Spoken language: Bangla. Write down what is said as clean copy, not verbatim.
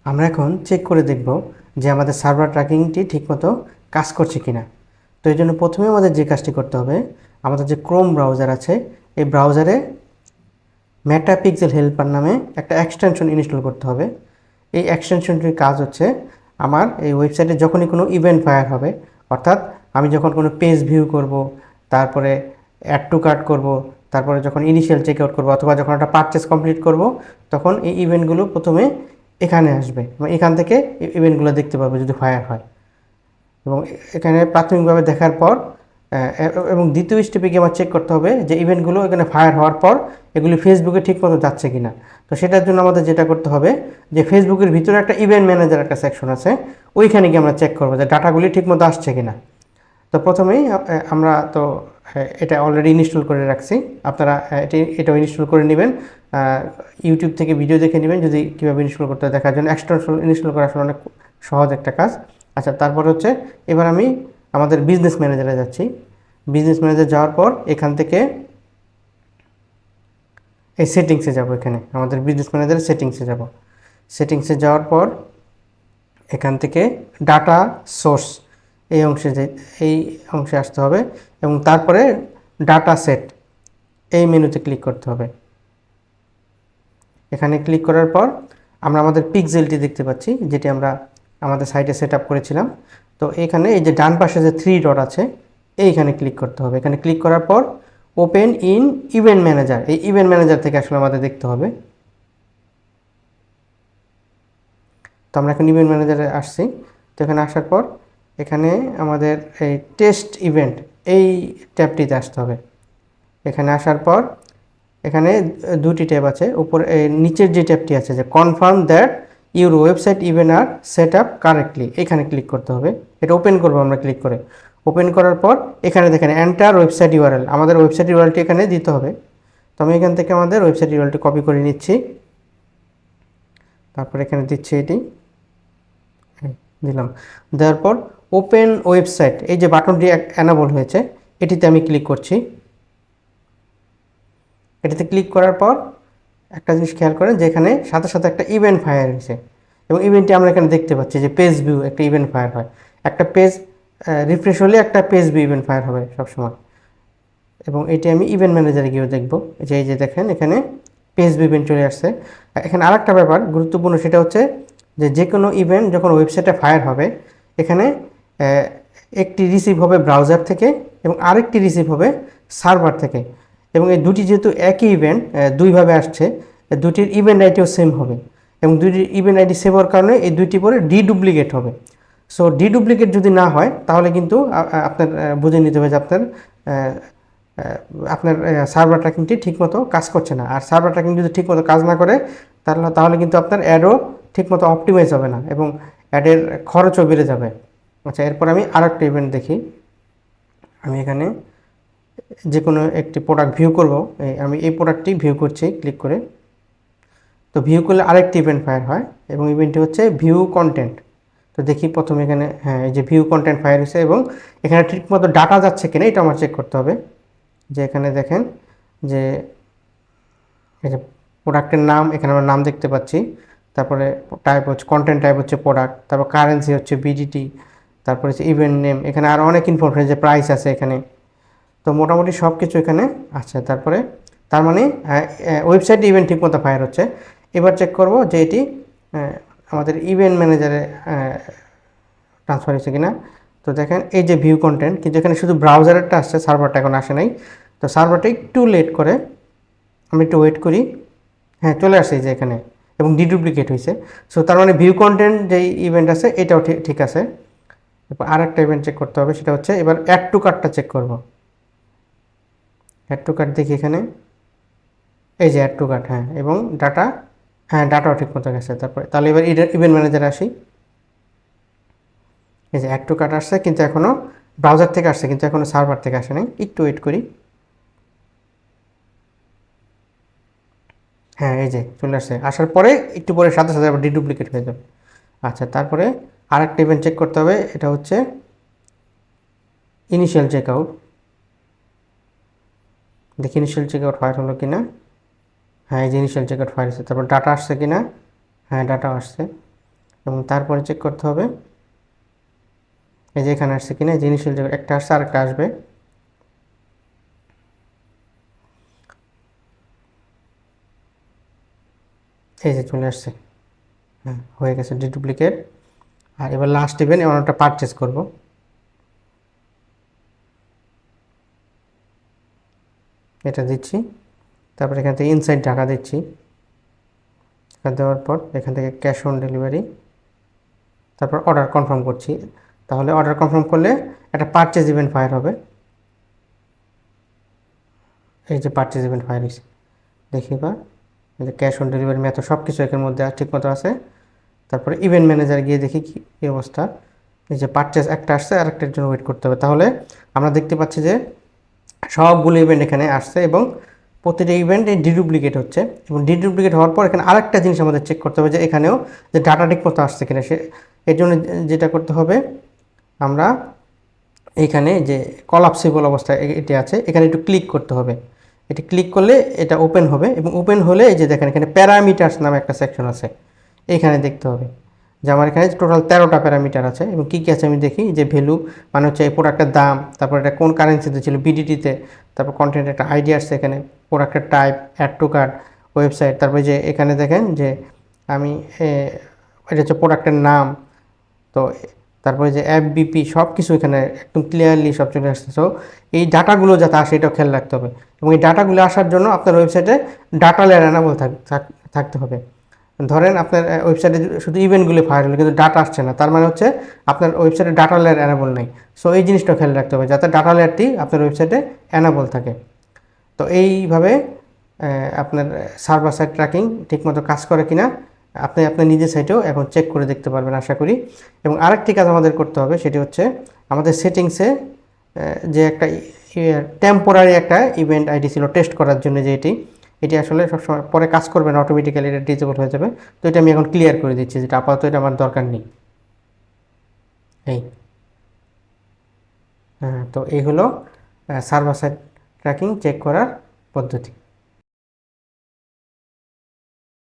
আমরা এখন চেক করে দেখব যে আমাদের সার্ভার ট্র্যাকিংটি ঠিকমতো কাজ করছে কিনা। তো এই জন্য প্রথমে আমাদের যে কাজটি করতে হবে, আমাদের যে ক্রোম ব্রাউজার আছে এই ব্রাউজারে মেটাপিক্সেল হেল্পার নামে একটা এক্সটেনশন ইনস্টল করতে হবে। এই এক্সটেনশনটির কাজ হচ্ছে আমার এই ওয়েবসাইটে যখনই কোনো ইভেন্ট ফায়ার হবে, অর্থাৎ আমি যখন কোনো পেজ ভিউ করব, তারপরে অ্যাড টু কার্ট করব, তারপরে যখন ইনিশিয়াল চেক আউট করবো অথবা যখন একটা পারচেস কমপ্লিট করব, তখন এই ইভেন্টগুলো প্রথমে এখানে আসবে এবং এখান থেকে ইভেন্টগুলো দেখতে পাবো যদি ফায়ার হয়। এবং এখানে প্রাথমিকভাবে দেখার পর এবং দ্বিতীয় স্টেপে গিয়ে আমার চেক করতে হবে যে ইভেন্টগুলো এখানে ফায়ার হওয়ার পর এগুলি ফেসবুকে ঠিকমতো যাচ্ছে কিনা। তো সেটার জন্য আমাদের যেটা করতে হবে যে ফেসবুকের ভিতরে একটা ইভেন্ট ম্যানেজার একটা সেকশন আছে, ওইখানে গিয়ে আমরা চেক করবো যে ডাটাগুলি ঠিকমতো আসছে কিনা। তো প্রথমেই আমরা তো এটা অলরেডি ইনস্টল করে রাখছি, আপনারা এটাও ইনস্টল করে নেবেন। ইউটিউব থেকে ভিডিও দেখে নেবেন যদি কীভাবে ইনস্টল করতে হয় দেখার জন্য। এক্সটেনশন ইনস্টল করা আসলে অনেক সহজ একটা কাজ। আচ্ছা, তারপর হচ্ছে এবার আমি আমাদের বিজনেস ম্যানেজারে যাচ্ছি। বিজনেস ম্যানেজার যাওয়ার পর এখান থেকে এই সেটিংসে যাব, এখানে আমাদের বিজনেস ম্যানেজারের সেটিংসে যাব। সেটিংসে যাওয়ার পর এখান থেকে ডাটা সোর্স এই অংশে আসতে হবে এবং তারপরে ডাটা সেট এই মেনুতে ক্লিক করতে হবে। এখানে ক্লিক করার পর আমরা আমাদের পিক্সেলটি দেখতে পাচ্ছি, যেটি আমরা আমাদের সাইটে সেট আপ করেছিলাম। তো এখানে এই যে ডান পাশে যে 3 ডট আছে এইখানে ক্লিক করতে হবে। এখানে ক্লিক করার পর ওপেন ইন ইভেন্ট ম্যানেজার, এই ইভেন্ট ম্যানেজার থেকে আসলে আমাদের দেখতে হবে। তো আমরা এখন ইভেন্ট ম্যানেজারে আসছি। তো এখানে আসার পর এখানে আমাদের এই টেস্ট ইভেন্ট এই ট্যাবটিতে আসতে হবে। এখানে আসার পর এখানে দুটি ট্যাব আছে, উপরে নিচের যে ট্যাবটি আছে যে confirm that your website event are set up correctly, এখানে ক্লিক করতে হবে। এটা ওপেন করবো আমরা ক্লিক করে। ওপেন করার পর এখানে দেখেন এন্টার ওয়েবসাইট ইউআরএল, আমাদের ওয়েবসাইট ইউআরএলটি এখানে দিতে হবে। তো আমি এখান থেকে আমাদের ওয়েবসাইট ইউআরএলটি কপি করে নিচ্ছি, তারপর এখানে দিচ্ছি এটি দিলাম। দেওয়ার পর ওপেন ওয়েবসাইট এই যে বাটনটি অ্যানাবল হয়েছে এটিতে আমি ক্লিক করছি। এটাতে ক্লিক করার পর একটা জিনিস খেয়াল করেন যে এখানে সাথে সাথে একটা ইভেন্ট ফায়ার হয়েছে এবং ইভেন্টটি আমরা এখানে দেখতে পাচ্ছি যে পেজ ভিউ একটা ইভেন্ট ফায়ার হয়। একটা পেজ রিফ্রেশ হলে একটা পেজ ভিউ ইভেন্ট ফায়ার হবে সবসময়। এবং এটি আমি ইভেন্ট ম্যানেজারে গিয়েও দেখব যে এই যে দেখেন এখানে পেজ ভিউ ইভেন্ট চলে আসছে। এখানে আরেকটা ব্যাপার গুরুত্বপূর্ণ, সেটা হচ্ছে যে কোনো ইভেন্ট যখন ওয়েবসাইটে ফায়ার হবে এখানে একটি রিসিভ হবে ব্রাউজার থেকে এবং আরেকটি রিসিভ হবে সার্ভার থেকে। এবং এই দুটি যেহেতু একই ইভেন্ট দুইভাবে আসছে, দুটির ইভেন্ট আইডিও সেম হবে এবং দুটির ইভেন্ট আইডি সেম হওয়ার কারণে এই দুইটি পরে ডিডুপ্লিকেট হবে। সো ডিডুপ্লিকেট যদি না হয় তাহলে কিন্তু আপনার বুঝে নিতে হবে যে আপনার সার্ভার ট্র্যাকিংটি ঠিকমতো কাজ করছে না। আর সার্ভার ট্র্যাকিং যদি ঠিকমতো কাজ না করে তাহলে কিন্তু আপনার অ্যাডও ঠিকমতো অপটিমাইজ হবে না এবং অ্যাডের খরচও বেড়ে যাবে। আচ্ছা, এরপর আমি আরেকটা ইভেন্ট দেখি। আমি এখানে যে কোনো একটি প্রোডাক্ট ভিউ করব, আমি এই প্রোডাক্টটি ভিউ করছি ক্লিক করে। তো ভিউ করলে আরেকটি ইভেন্ট ফায়ার হয় এবং ইভেন্টটি হচ্ছে ভিউ কন্টেন্ট। তো দেখি প্রথমে এখানে হ্যাঁ এই যে ভিউ কন্টেন্ট ফায়ার হয়েছে এবং এখানে ঠিকমতো ডাটা যাচ্ছে কিনা এটা আমার চেক করতে হবে। যে এখানে দেখেন যে এই যে প্রোডাক্টের নাম, এখানে আমরা নাম দেখতে পাচ্ছি, তারপরে টাইপ হচ্ছে কন্টেন্ট টাইপ হচ্ছে প্রোডাক্ট, তারপর কারেন্সি হচ্ছে বিডিটি, তারপরে হচ্ছে ইভেন্ট নেম, এখানে আরও অনেক ইনফরমেশন যে প্রাইস আছে এখানে। তো মোটামুটি সব কিছু এখানে আছে। তারপরে তার মানে ওয়েবসাইট ইভেন্ট ঠিকমতো ফায়ার হচ্ছে। এবার চেক করব যে এটি আমাদের ইভেন্ট ম্যানেজারে ট্রান্সফার হয়েছে কিনা। তো দেখেন এই যে ভিউ কন্টেন্ট, কিন্তু এখানে শুধু ব্রাউজারেরটা আসছে, সার্ভারটা এখন আসে নাই। তো সার্ভারটা একটু লেট করে, আমি একটু ওয়েট করি। হ্যাঁ চলে আসছে যে এখানে এবং ডিডুপ্লিকেট হয়েছে। সো তার মানে ভিউ কন্টেন্ট যেই ইভেন্ট আছে এটাও ঠিক আছে। এরপর আরেকটা ইভেন্ট চেক করতে হবে, সেটা হচ্ছে এবার অ্যাড টু কার্টটা চেক করব। অ্যাড টু কার্ট দেখি এখানে এই যে অ্যাড টু কার্ট, হ্যাঁ এবং ডাটা, হ্যাঁ ডাটাও ঠিক মতো গেছে। তারপরে তাহলে এবার ইভেন্ট ম্যানেজারে আসি। এই যে অ্যাড টু কার্ট আসছে কিন্তু এখনও ব্রাউজার থেকে আসছে কিন্তু এখনও সার্ভার থেকে আসে নাই, একটু ওয়েট করি। হ্যাঁ এই যে চলে আসছে, আসার পরে একটু পরে সাথে সাথে আবার ডিডুপ্লিকেট হয়ে যাবে। আচ্ছা, তারপরে আরেকটা ইভেন্ট চেক করতে হবে, এটা হচ্ছে ইনিশিয়াল চেক আউট। দেখি ইনিশিয়াল চেক আউট ফায়ার হলো কিনা। হ্যাঁ এই যে ইনিশিয়াল চেক আউট ফায়ার হচ্ছে। তারপর ডাটা আসছে কিনা, হ্যাঁ ডাটাও আসছে। এবং তারপরে চেক করতে হবে এই যে এখানে আসছে কিনা, যে ইনিশিয়াল যে একটা আসছে আর একটা আসবে। এই যে চলে আসছে, হ্যাঁ হয়ে গেছে ডিডুপ্লিকেট। আর এবার লাস্ট ইভেন্ট এমন একটা পারচেস করব, এটা দিচ্ছি। তারপর এখান থেকে ইনসাইড ঢাকা দিচ্ছি, ঢাকা দেওয়ার পর এখান থেকে ক্যাশ অন ডেলিভারি, তারপর অর্ডার কনফার্ম করছি। তাহলে অর্ডার কনফার্ম করলে একটা পারচেজ ইভেন্ট ফায়ার হবে। এই যে পারচেজ ইভেন্ট ফায়ার হয়েছে, দেখি বা এই যে ক্যাশ অন ডেলিভারি মেথড সব কিছু এর মধ্যে ঠিকমতো আছে। তারপরে ইভেন্ট ম্যানেজার গিয়ে দেখি কী অবস্থা। এই যে পারচেজ একটা আসছে আর একটার জন্য ওয়েট করতে হবে। তাহলে আমরা দেখতে পাচ্ছি যে সবগুলো ইভেন্ট এখানে আসছে এবং প্রতিটা ইভেন্ট এই ডিডুপ্লিকেট হচ্ছে। এবং ডিডুপ্লিকেট হওয়ার পর এখানে আরেকটা জিনিস আমাদের চেক করতে হবে যে এখানেও যে ডাটা ঠিক মতো আসছে কিনা। এর জন্য যেটা করতে হবে, আমরা এইখানে যে কলাপসিবল অবস্থায় এটি আছে, এখানে একটু ক্লিক করতে হবে। এটি ক্লিক করলে এটা ওপেন হবে এবং ওপেন হলে এই যে দেখেন এখানে প্যারামিটার্স নামে একটা সেকশন আছে, এইখানে দেখতে হবে যে আমার এখানে টোটাল 13টা প্যারামিটার আছে এবং কী কী আছে আমি দেখি। যে ভ্যালু মানে হচ্ছে এই প্রোডাক্টের দাম, তারপর এটা কোন কারেন্সিতে ছিল বিডিটিতে, তারপর কন্টেন্ট একটা আইডি আসছে এখানে, প্রোডাক্টের type, add to cart, website, তারপরে যে এখানে দেখেন যে আমি এটা হচ্ছে প্রোডাক্টের নাম। তো তারপরে যে এফবিপি সব কিছু এখানে একদম ক্লিয়ারলি সব চলে আসছে। সো এই ডাটাগুলো যাতে আসে এটাও খেয়াল রাখতে হবে এবং এই ডাটাগুলো আসার জন্য আপনার ওয়েবসাইটে ডাটা লেয়ার এনাবল থাকতে হবে। ধরেন আপনার ওয়েবসাইটে শুধু ইভেন্টগুলো ফায়ার হলো কিন্তু ডাটা আসছে না, তার মানে হচ্ছে আপনার ওয়েবসাইটে ডাটা লেয়ার এনাবল নেই। সো এই জিনিসটা খেয়াল রাখতে হবে যাতে ডাটা লেয়ারটি আপনার ওয়েবসাইটে এনাবল থাকে। তো এইভাবে আপনার সার্ভার সাইড ট্র্যাকিং ঠিকমতো কাজ করে কিনা আপনি আপনার নিজের সাইটেও এখন চেক করে দেখতে পারবেন আশা করি। এবং আরেকটি কাজ আমাদের করতে হবে, সেটি হচ্ছে আমাদের সেটিংসে যে একটা টেম্পোরারি একটা ইভেন্ট আইডি ছিল টেস্ট করার জন্য, যে এটি আসলে সবসময় পরে কাজ করবে না, অটোমেটিক্যালি এটা ডিসেবল হয়ে যাবে। তো এটা আমি এখন ক্লিয়ার করে দিচ্ছি, যেটা আপাতত এটা আমার দরকার নেই। এই হ্যাঁ, তো এই হলো সার্ভার সাইড ট্র্যাকিং চেক করার পদ্ধতি।